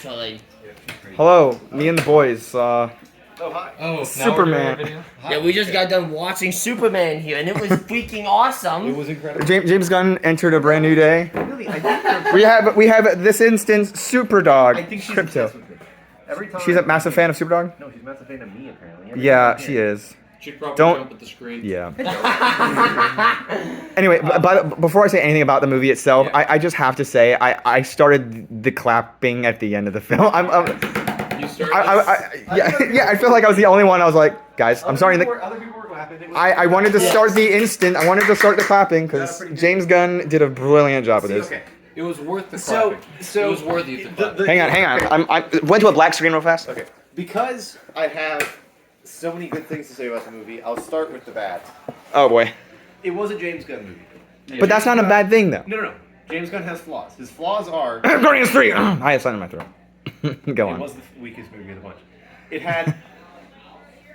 naturally. Hello, me and the boys. Oh, hi. Oh, Superman. Yeah, we just got done watching Superman here, and it was freaking awesome. It was incredible. James Gunn entered a brand new day. Really, I think We have this instance Superdog. I think she's Crypto. obsessed with me. Every time She's a massive fan of Superdog. No, she's a massive fan of me apparently. Every Yeah, time I she hear is. Should probably Don't- jump at the screen. Yeah. Anyway, before I say anything about the movie itself, Yeah. I just have to say I started the clapping at the end of the film. You started. I feel like I was the only one. I was like, guys, I'm sorry. Other people were clapping. It was I wanted to start the instant. I wanted to start the clapping because pretty good. James Gunn did a brilliant job with this. Okay. It was worth the So- clapping. so it was worthy of the clapping. Hang on. I went to a black screen real fast. Okay. Because I have so many good things to say about the movie, I'll start with the bad. Oh boy. It was a James Gunn movie. But that's not a bad thing though. No. James Gunn has flaws. His flaws are. Guardians 3. I had something in my throat. Go It on. was the weakest movie of the bunch.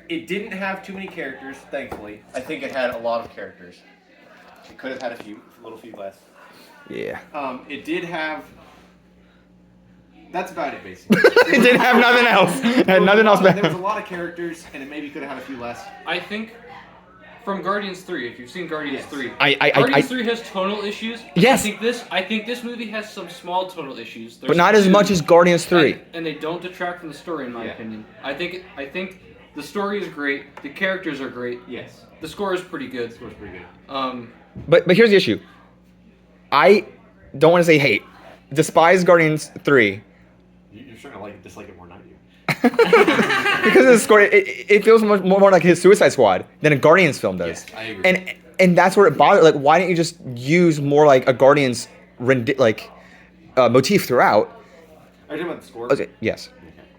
It didn't have too many characters, thankfully. I think it had a lot of characters. It could have had a little few less. Yeah. It did have. That's about it, basically. It didn't have nothing else. It had nothing else There was a better. lot of characters, and it maybe could have had a few less. I think from Guardians 3, if you've seen Guardians Yes. 3, I- Guardians 3 has tonal issues. Yes. I think this movie has some small tonal issues. But not as much as Guardians 3. And they don't detract from the story, in my Yeah. opinion. I think the story is great. The characters are great. Yes. The score is pretty good. This was pretty good. But here's the issue. I don't want to say hate. Despise Guardians 3. You're starting to dislike it more than I do. Because of the score, it feels much more like his Suicide Squad than a Guardians film does. Yes, I agree. And that's where it bothered. Like, why didn't you just use more like a Guardians motif throughout? Are you talking about the score? Okay, yes,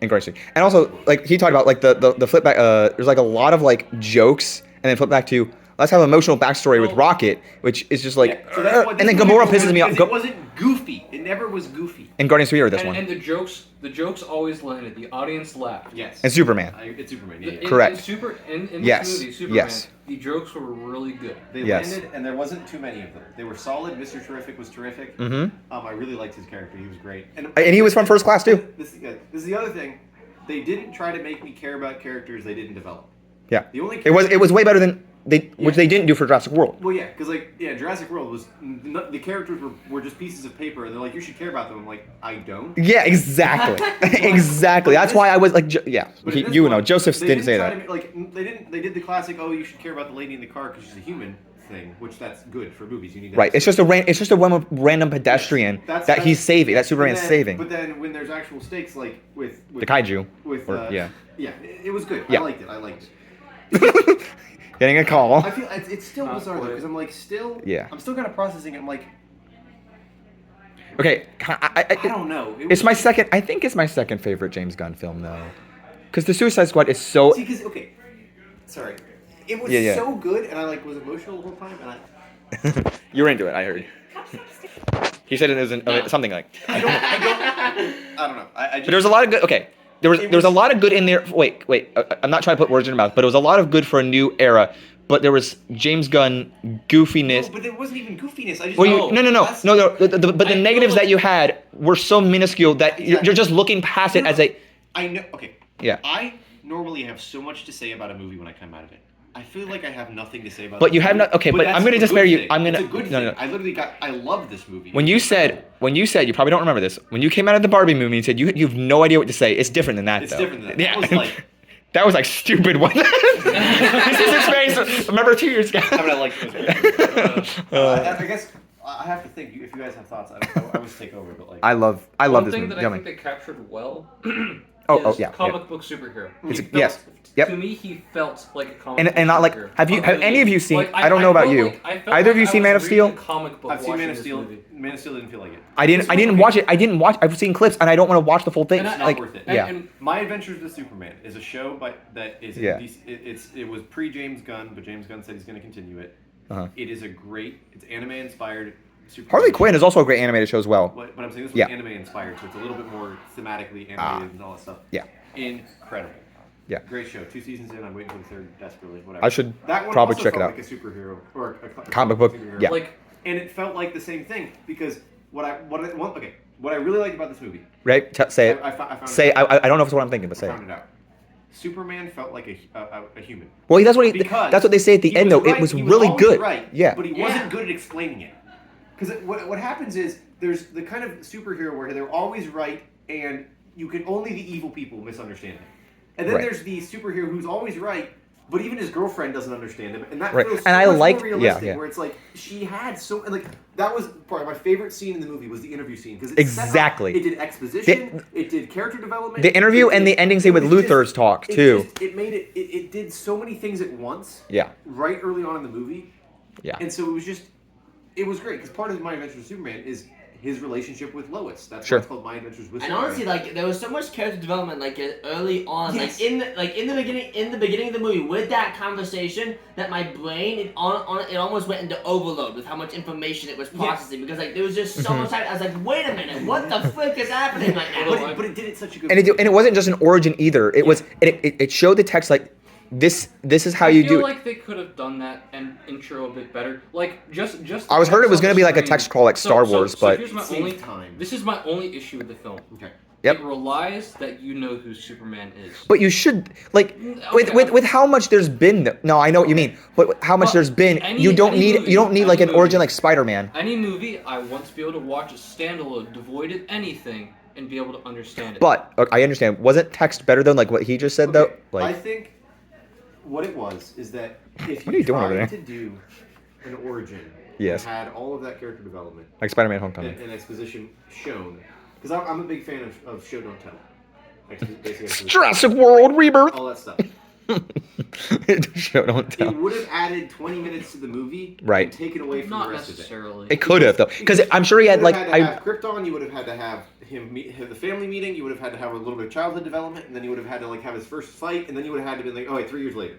in Guardians 3. And also, like he talked about, like the flip back. There's like a lot of like jokes, and then flip back to let's have an emotional backstory with Rocket, which is just like, Yeah, so that's what and then this movie Gamora was, pisses me off. because It wasn't goofy. It never was goofy. In Guardians 3 or this one, And the jokes always landed. The audience laughed. Yes. and Superman. It's Superman. In, Yeah. Correct. In this Yes, movie, Superman, yes. the jokes were really good. They Yes. landed, and there wasn't too many of them. They were solid. Mr. Terrific was terrific. Mhm. I really liked his character. He was great. And And he was from First Class too. This is the other thing. They didn't try to make me care about characters they didn't develop. Yeah. The only It was way better than which they didn't do for Jurassic World. Well, yeah, because Jurassic World was the characters were just pieces of paper, and they're like, you should care about them. I'm like, I don't. Yeah, exactly. Exactly. That's why I was like, But in this you know, one, Joseph they didn't say try that. to they did the classic. Oh, you should care about the lady in the car because she's a human thing, which that's good for movies. You need that. Right. It's just a random pedestrian that he's saving. That Superman's saving. But then when there's actual stakes, like with The kaiju. with yeah. it was good. Yeah. I liked it. Getting a call. I feel it's still bizarre though, because I'm like Yeah. I'm still kind of processing it. I'm like, Okay. I don't know. It's my second. I think it's my second favorite James Gunn film though, because the Suicide Squad is so. See, because sorry, it was Yeah. so good, and I was emotional the whole time, and I. You're into it. I heard. He said it was something like. I don't know. I just, But there was a lot of good. Okay. There was a lot of good in there. Wait. I'm not trying to put words in your mouth, but it was a lot of good for a new era. But there was James Gunn goofiness. No, but it wasn't even goofiness. I just Well, no. But the negatives that you had were so minuscule that you're just looking past it as a. I know. Okay. Yeah. I normally have so much to say about a movie when I come out of it. I feel like I have nothing to say about. But this you have movie, not. Okay, but that's I'm gonna a just good spare you. thing. I'm gonna. It's a good no, thing. no. I literally I love this movie. When you said you probably don't remember this. When you came out of the Barbie movie, you said you have no idea what to say. It's different than that. It's though. different than that. Yeah. That was like. That was like stupid. What? This is experience. Remember 2 years ago. I mean, I like this movie. I guess I have to think. If you guys have thoughts, I would take over. But like. I love One this thing movie. that Tell I me. think they captured well Oh, is yeah, comic book superhero. It's- He felt- yes, yep. To me, he felt like a comic And book not like superhero. have any of you seen? Like, I don't know about felt you. like- I felt Either of like you I seen was Man of reading Steel? a comic book I've seen Man of watching Steel. this movie. Man of Steel didn't feel like it. I didn't watch it. I didn't watch. I've seen clips and I don't want to watch the full thing. And It's I- not worth it. Yeah. And My Adventures with Superman is a show that is Yeah. it was pre James Gunn, but James Gunn said he's going to continue it. Uh-huh. It is it's anime inspired. Superman Harley show. Quinn is also a great animated show as well. But I'm saying this was Yeah. anime inspired, so it's a little bit more thematically animated and all that stuff. Yeah. Incredible. Yeah. Great show. 2 seasons in. I'm waiting for the third desperately. Whatever. I should That one probably also check it felt out. Like a superhero or a Comic book, superhero. yeah. like And it felt like the same thing because what I want. Okay, what I really liked about this movie. Right? Say it. I found Say it out. I don't know if it's what I'm thinking, but I say found it. it out. Superman felt like a human. Well, that's Because that's what they say at the he end, was though. right, It was he really always good. Right, Yeah. but he Yeah. wasn't good at explaining it. Because what happens is there's the kind of superhero where they're always right, and you can only the evil people misunderstand him. And then Right. there's the superhero who's always right, but even his girlfriend doesn't understand him, and that Right. feels so And I much like- more realistic. yeah. Where it's like she had so and like that was probably my favorite scene in the movie was the interview scene because Exactly. it did exposition, it did character development. The interview and the ending scene with Luther's talk, too. It made it did so many things at once. Yeah. Right early on in the movie. Yeah. And so it was great because part of My Adventures with Superman is his relationship with Lois. That's Sure. why it's called My Adventures with And Superman. honestly, like there was so much character development, like early on, Yes. like in the beginning of the movie, with that conversation, that my brain it almost went into overload with how much information it was processing because like there was just so much time. I was like, wait a minute, what the frick is happening right now? but it did it such a good And way. it wasn't just an origin either. It was it showed the text like this is how you I do feel it. like they could have done that and intro a bit better. Like just. I was heard it was going gonna to be like a text crawl like Star Wars, but here's my It saved only time. This is my only issue with the film. Okay. Yep. It relies that you know who Superman is. but you should like Okay. with how much there's been. No, I know what you mean, but how much But there's been. any- You don't any need movie- like any an origin movie. like Spider-Man. Any movie I want to be able to watch a standalone, devoid of anything, and be able to understand it. But I understand. Wasn't text better than like what he just said though? Okay, I Like think what it was is that if What are you doing over tried there? to do an origin Yes. and had all of that character development like Spider-Man Homecoming. and exposition shown, because I'm a big fan of show don't tell. Basically exposition. Jurassic World Rebirth. All that stuff. Show don't tell. It would have added 20 minutes to the movie Right. and taken away from Not the rest of it. necessarily. It could have though, because I'm sure he had You would like have had to have Krypton. You would have had to have him have the family meeting. You would have had to have a little bit of childhood development, and then you would have had to like have his first fight, and then you would have had to be like, oh wait, 3 years later.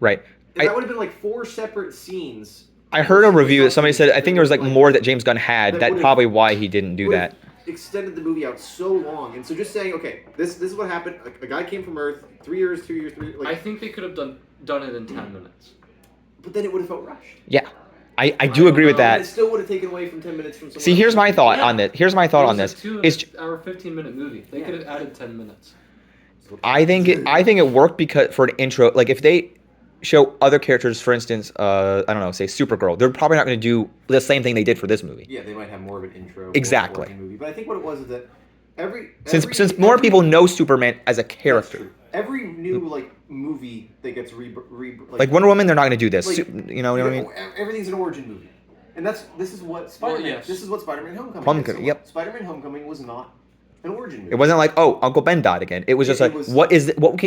right. And that would have been like 4 separate scenes. I heard a review that somebody said I think there was like more that James Gunn had. That That's would've- probably why he didn't do would that. have extended the movie out so long, and so just saying, okay, this is what happened. A guy came from Earth, 3 years, 2 years, 3 I like, think they could have done it in 10 minutes. but then it would have felt rushed. Yeah, I do agree with And it that. still would have taken away from 10 minutes from someone. See, here's my thought Yeah. on this. Here's my thought on this. It was Is a 2 hour 15-minute movie. They could have added 10 minutes. I think it worked because for an intro, like if they show other characters, for instance, I don't know, say Supergirl, they're probably not going to do the same thing they did for this movie. Yeah, they might have more of an intro. Exactly. more movie, but I think what it was is that Since more people know Superman as a That's character, true. Every new like movie that gets like Wonder Woman, they're not going to do this. Like, You know what I mean? Everything's an origin movie, and this is what Spider-Man. yes. This is what Spider-Man Homecoming. Homecoming, is. yep. Spider-Man Homecoming was not an origin movie. It wasn't like, oh, Uncle Ben died again. It was just It like, was-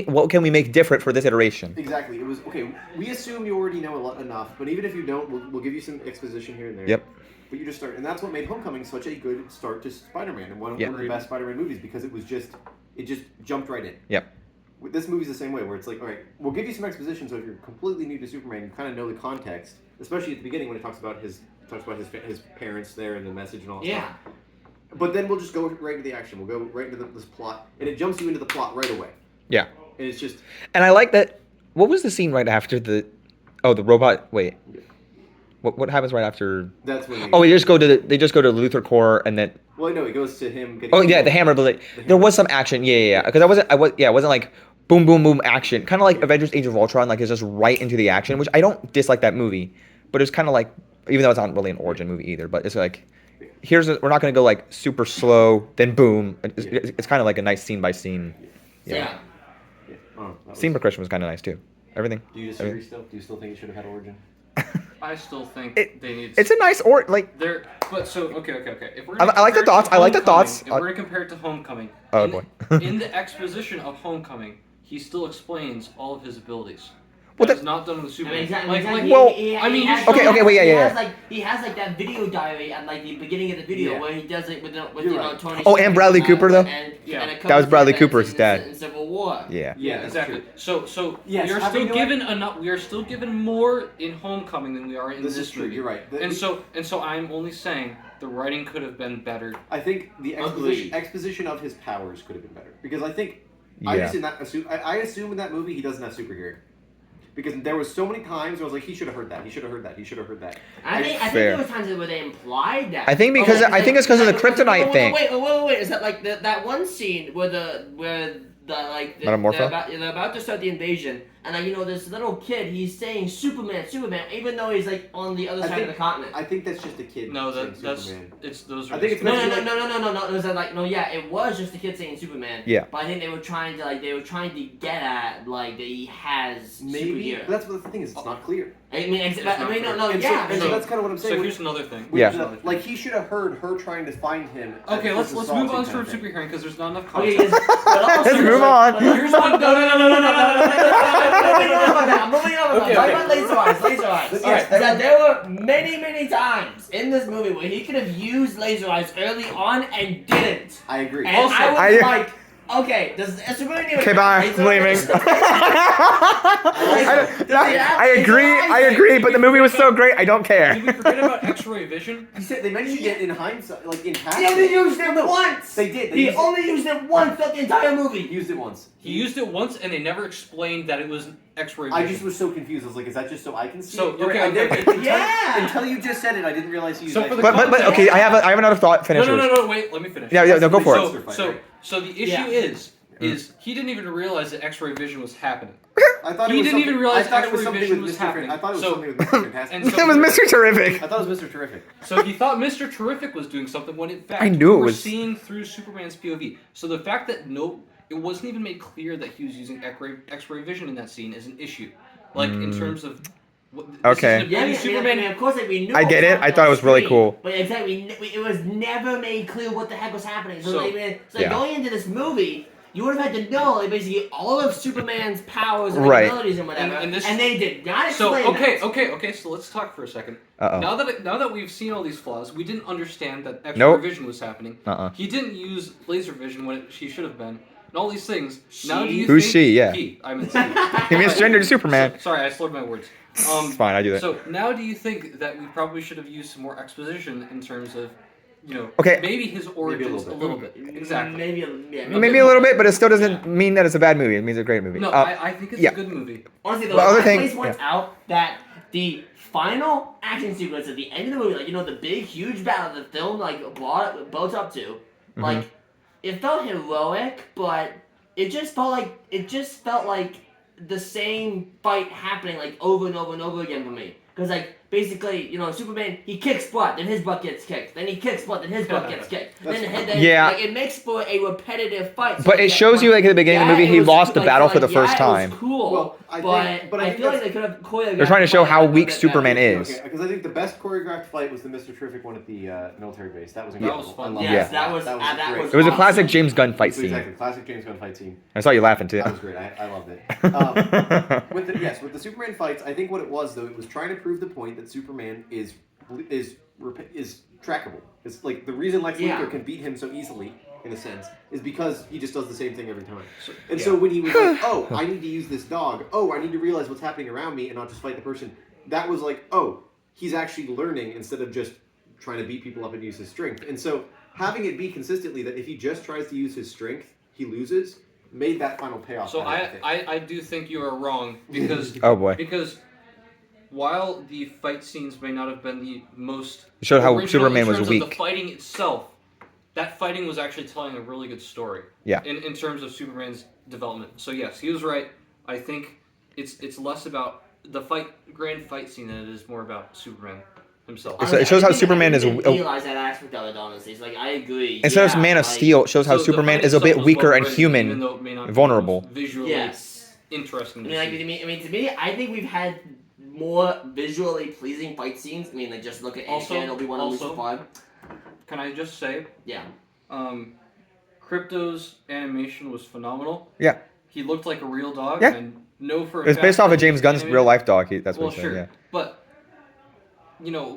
what can we make different for this iteration? Exactly. It was okay. We assume you already know enough, but even if you don't, we'll give you some exposition here and there. Yep. But you just start, and that's what made Homecoming such a good start to Spider-Man, and one of the best Spider-Man movies because it just jumped right in. Yep. This movie's the same way, where it's like, all right, we'll give you some exposition, so if you're completely new to Superman, you kind of know the context, especially at the beginning when it talks about his parents there and the message and all that stuff. But then we'll just go right into the action. We'll go right into this plot, and it jumps you into the plot right away. Yeah. And it's just And I like that. What was the scene right after the robot? Wait. What happens right after? that's when. Oh, they just go to the Luthor Core and then. Well, no, it goes to him getting. Oh yeah, the hammer. But there was some action. Yeah. Because it wasn't like boom, boom, boom action. Kind of like Avengers: Age of Ultron. Like it's just right into the action, which I don't dislike that movie. But it's kind of like, even though it's not really an origin movie either. But it's like, we're not gonna go like super slow, then boom. It's kind of like a nice scene by scene. Yeah. Yeah. Oh, that Scene progression was kind of nice too. Everything. Do you disagree still? Do you still think it should have had origin? I still think It- they need. It's a nice like. There, but so okay. If we're I like the thoughts. I like the thoughts. If we're gonna compare it to Homecoming, Oh, in, boy. in the exposition of Homecoming, he still explains all of his abilities. Well, That's that- not done with I mean, Superman. exactly. well, I mean, has, okay, wait, yeah. He has like that video diary at like the beginning of the video Yeah. where he does it with You're right. Tony. Oh, and Bradley Cooper, though? Yeah. And it That was covers Bradley the Cooper's events dad. in Civil War. Yeah. Yeah, that's exactly. true. So Yes, we are having still no- given enough. We are still given more in Homecoming than we are in This this is true. movie. You're right. And so I'm only saying the writing could have been better. I think the Agreed. exposition of his powers could have been better because I think I Yeah. just I assume in that movie he doesn't have super hearing. because there was so many times where I was like, he should have heard that. He should have heard that. He should have heard that. I think Fair. there was times where they implied that. I think because I think it's because of the kryptonite thing. Wait. Is that like that one scene where they're about to start the invasion, and this little kid, he's saying Superman, even though he's like on the other side of the continent. I think that's just a kid. No, saying that's Superman. it's those. I think it's No. It was it was just a kid saying Superman. Yeah. But I think they were trying to get at that he has Maybe. superhero. But that's what the thing is. It's not clear. I mean, And so that's kind of what I'm saying. So here's another thing. Yeah. Like he should have heard her trying to find him. Okay, let's move on from Superman superhearing because there's not enough Okay, content. Let's move on. Here's what. No. I'm moving on. Okay. Talk about laser eyes. Yes, That there were many times in this movie where he could have used laser eyes early on and didn't. I agree. And Also, I was like, okay, does Superman even? Okay, bye. laser I'm leaving. eyes? I agree, but the movie was so great, I don't care. Did we forget about X-ray vision? He said they mentioned it in hindsight, like in passing. He only used it once. They did. He only used it once throughout the entire movie. He used it once. He used it once, and they never explained that it was X-ray vision. I just was so confused. I was like, is that just so I can see? So, it? okay, I didn't- Yeah. Until you just said it, I didn't realize you used So for the But okay, I have another thought. Finish yours. No, wait, let me finish. Yeah, no, go for it. So the issue is he didn't even realize that X-ray vision was happening. I thought He it was didn't even something- realize I thought it was X-ray something vision with was Mr. happening. I thought it was So- something with Mr. Fantastic. and so- It was Mr. Terrific. I thought it was Mr. Terrific. So he thought Mr. Terrific was doing something when in fact I knew it we were was- seeing through Superman's POV. So the fact that it wasn't even made clear that he was using X-ray vision in that scene is an issue. Like in terms of Okay. Superman. Of course, we knew. I get it. I thought it was really cool. But exactly, it was never made clear what the heck was happening. So, Yeah. going into this movie, you would have had to know basically all of Superman's powers and Right. abilities and whatever, And and they did not So explain okay. So let's talk for a second. Uh-oh. Now that we've seen all these flaws, we didn't understand that X-ray Nope. vision was happening. Uh-uh. He didn't use laser vision when she should have been, and all these things. Now do She? you Who's think she? Yeah. He. I meant He she. misgendered Superman. Sorry, I slurred my words. It's fine, I do that. So now do you think that we probably should have used some more exposition in terms of, Okay. maybe his origins little a little bit. Exactly. Maybe a little bit, but it still doesn't mean that it's a bad movie. It means it's a great movie. No, I think it's yeah. a good movie. Honestly, though, The other I thing- place points out that the final action sequence at the end of the movie, the big, huge battle the film built up to, it felt heroic, but it just felt like the same fight happening over and over and over again for me. Because basically, Superman, he kicks butt, then his butt gets kicked. Then he kicks butt, then his butt gets kicked. Then Yeah. it makes for a repetitive fight. But it shows you, at the beginning of the movie, he lost the battle for the first It time. was cool, Well, I feel like they could have choreographed. They're trying to show how weak that Superman better. is. Okay, because I think the best choreographed fight was the Mr. Terrific one at the military base. That was That incredible. was fun. I loved Yes, that. that was great. It was a awesome. classic James Gunn fight scene. Exactly, classic James Gunn fight scene. I saw you laughing too. That was great. I loved it. With the Superman fights, I think what it was though, it was trying to prove the point that Superman is trackable. It's like the reason Lex Luthor can beat him so easily, in a sense, is because he just does the same thing every time. So when he was like, "Oh, I need to use this dog. Oh, I need to realize what's happening around me and not just fight the person," that was like, "Oh, he's actually learning instead of just trying to beat people up and use his strength." And so having it be consistently that if he just tries to use his strength, he loses, made that final payoff. So better, think. I do think you are wrong because Oh boy. because while the fight scenes may not have been the most It showed how original Superman in was terms weak. of the fighting itself, that fighting was actually telling a really good story. Yeah. In terms of Superman's development. So yes, he was right. I think it's less about the grand fight scene than it is more about Superman himself. It shows how Superman is realize that aspect of it, honestly. It's I agree. instead of Man of Steel, it shows how So the Superman fight is a bit itself was weaker well and written, human, even though it may not be vulnerable. the most visually Yes. interesting. I to mean, see. to me, I think we've had more visually pleasing fight scenes. I mean, just look at Also- Ant-Man, Obi-Wan, and also- Lucifer 5. Can I just say, Yeah. Crypto's animation was phenomenal. Yeah. He looked like a real dog. Yeah. And know for a It's fact based off that of James Gunn's animated- real life dog. That's Well, what he sure, said. Yeah. but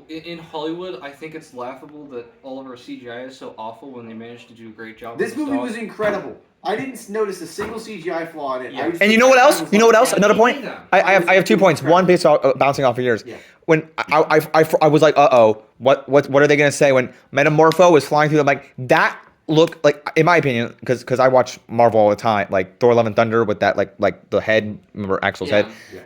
in Hollywood, I think it's laughable that all of our CGI is so awful when they manage to do a great job. This with movie dog. was incredible. I didn't notice a single CGI flaw in it. Yeah. I was And you know what else? You know what else? Another point. either. I have 2 points. One based off, bouncing off of yours. Yeah. When I was like, what are they gonna say when Metamorpho was flying through? I'm like, that looked like, in my opinion, because I watch Marvel all the time, like Thor: Love and Thunder with that like the head. Remember Axel's head? Yeah.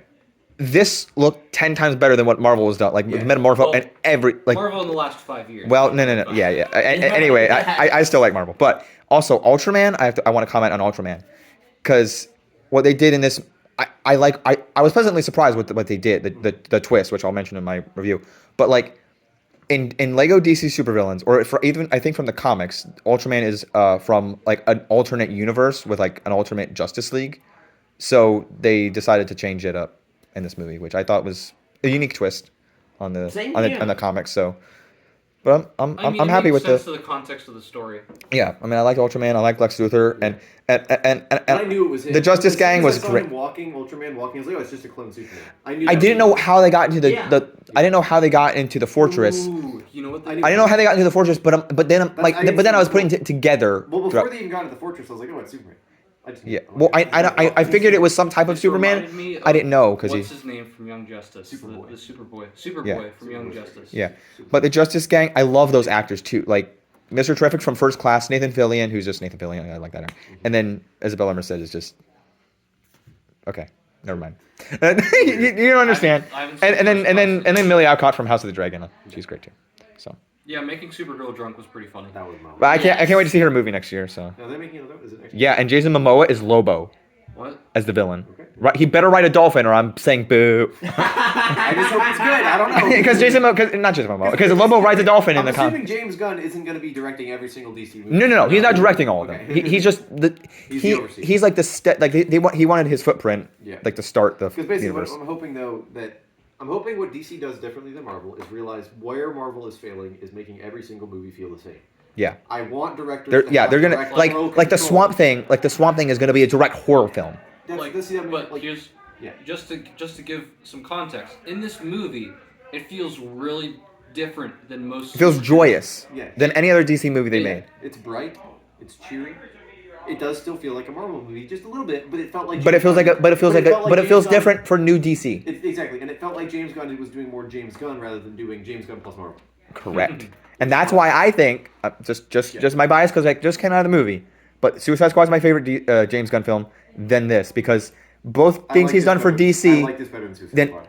this looked 10 times better than what Marvel has done. Like Yeah. Metamorpho and every like. Marvel in the last 5 years. Well, no. Yeah. Anyway, I still like Marvel, but also Ultraman. I want to comment on Ultraman, because what they did in this, I was pleasantly surprised with what they did, the twist, which I'll mention in my review. But like in Lego DC supervillains, or for even I think from the comics, Ultraman is from like an alternate universe with like an alternate Justice League. So they decided to change it up in this movie, which I thought was a unique twist on the comics. So, but I'm happy with sense to the context of the story. Yeah, I mean, I like Ultraman, I like Lex Luthor, and I knew it was him. the Justice Gang was great. Ultraman walking. I was like, oh, it's just a clone Superman. I didn't know how they got into the I didn't know how they got into the fortress. Ooh, you know what? I didn't know how they got into the fortress, but then I was putting it together. Well, before they even got into the fortress, I was like, oh, it's Superman. I figured it was some type of Superman. I didn't know because what's his name from Young Justice? Superboy. The Superboy from Young Justice. Yeah, but the Justice Gang, I love those actors too. Like Mr. Terrific from First Class, Nathan Fillion, who's just Nathan Fillion. I like that actor. And then Isabella Merced is just okay. Never mind. you don't understand. And then Millie Alcott from House of the Dragon. She's great too. So. Yeah, making Supergirl drunk was pretty funny. That was but I can't wait to see her movie next year. So. No, they're making another. Is it next year? Yeah, and Jason Momoa is Lobo. What? As the villain. Okay. Right, he better write a dolphin, or I'm saying boo. I just hope it's good. I don't know. Because not Jason Momoa, because Lobo rides a dolphin in the I'm assuming James Gunn isn't going to be directing every single DC movie. No. He's not directing all of them. Okay. He's just he's like the he wanted his footprint, like to start the Because basically, universe. I'm hoping though that. I'm hoping what DC does differently than Marvel is realize where Marvel is failing is making every single movie feel the same. Yeah. I want directors. They're gonna like the Swamp Thing. Like the Swamp Thing is gonna be a direct horror film. Just to give some context, in this movie, it feels really different than most. It feels joyous. Yeah. Than any other DC movie they made. It's bright. It's cheery. It does still feel like a Marvel movie, just a little bit, but it felt like. But it feels different for new DC. Exactly, and it felt like James Gunn was doing more James Gunn rather than doing James Gunn plus Marvel. Correct, and that's why I think just my bias because I just came out of the movie, but Suicide Squad is my favorite James Gunn film than this because both things he's done for DC. I like this better than Suicide Squad.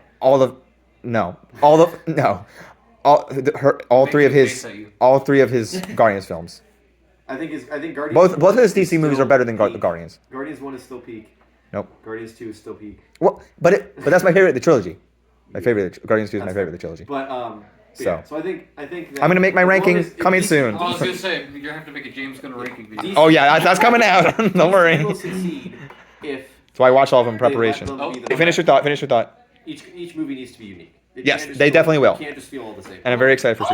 All three of his Guardians films. I think Guardians. Both of his DC movies are better than Guardians. Guardians 1 is still peak. Nope. Guardians 2 is still peak. Well, but that's my favorite of the trilogy. My favorite Guardians 2 is my favorite of the trilogy. But so I think that I'm gonna make my ranking coming soon. I was gonna say you're gonna have to make a James Gunn ranking video. Oh yeah, that's coming out. Don't worry. Will succeed if so I watch all of them in preparation. Finish your thought. Each movie needs to be unique. Yes, they definitely will. You can't just feel all the same. And I'm very excited for.